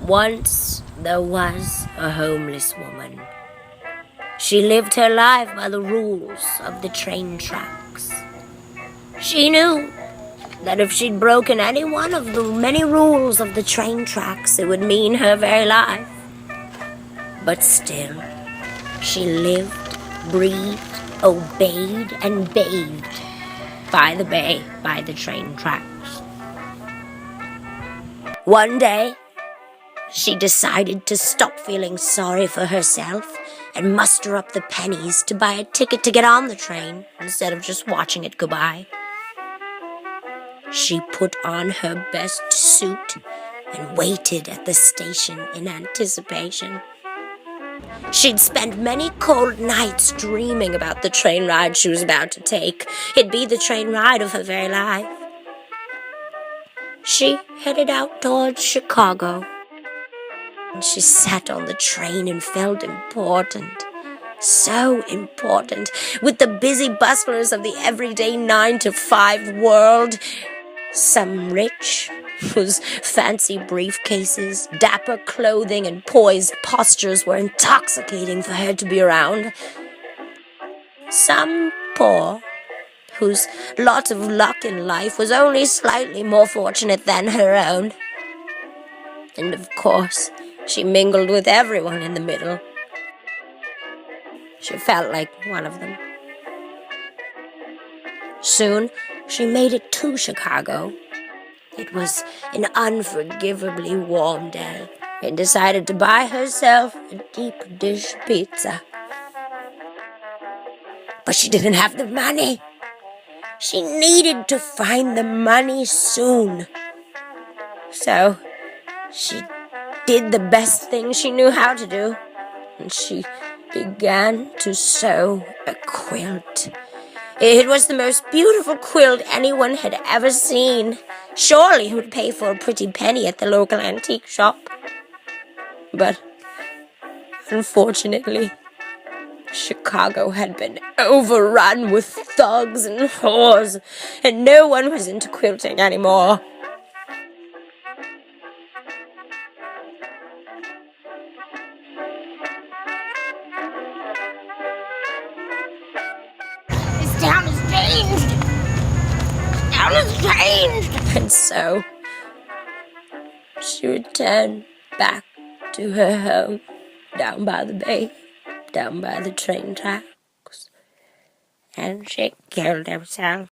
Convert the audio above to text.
Once there was a homeless woman. She lived her life by the rules of the train tracks. She knew that if she'd broken any one of the many rules of the train tracks, it would mean her very life. But still, she lived, breathed, obeyed, and bathed by the train tracks. One day, she decided to stop feeling sorry for herself and muster up the pennies to buy a ticket to get on the train instead of just watching it go by. She put on her best suit and waited at the station in anticipation. She'd spent many cold nights dreaming about the train ride she was about to take. It'd be the train ride of her very life. She headed out towards Chicago. She sat on the train and felt important. So important. With the busy bustlers of the everyday 9-to-5 world. Some rich, whose fancy briefcases, dapper clothing, and poised postures were intoxicating for her to be around. Some poor, whose lot of luck in life was only slightly more fortunate than her own. And of course, she mingled with everyone in the middle. She felt like one of them. Soon, she made it to Chicago. It was an unforgivably warm day, and decided to buy herself a deep dish pizza. But she didn't have the money. She needed to find the money soon. So, she did the best thing she knew how to do, and she began to sew a quilt. It was the most beautiful quilt anyone had ever seen. Surely it would pay for a pretty penny at the local antique shop. But, unfortunately, Chicago had been overrun with thugs and whores, and no one was into quilting anymore. This town has changed! This town has changed! And so, she returned back to her home down by the bay, down by the train tracks, and she killed herself.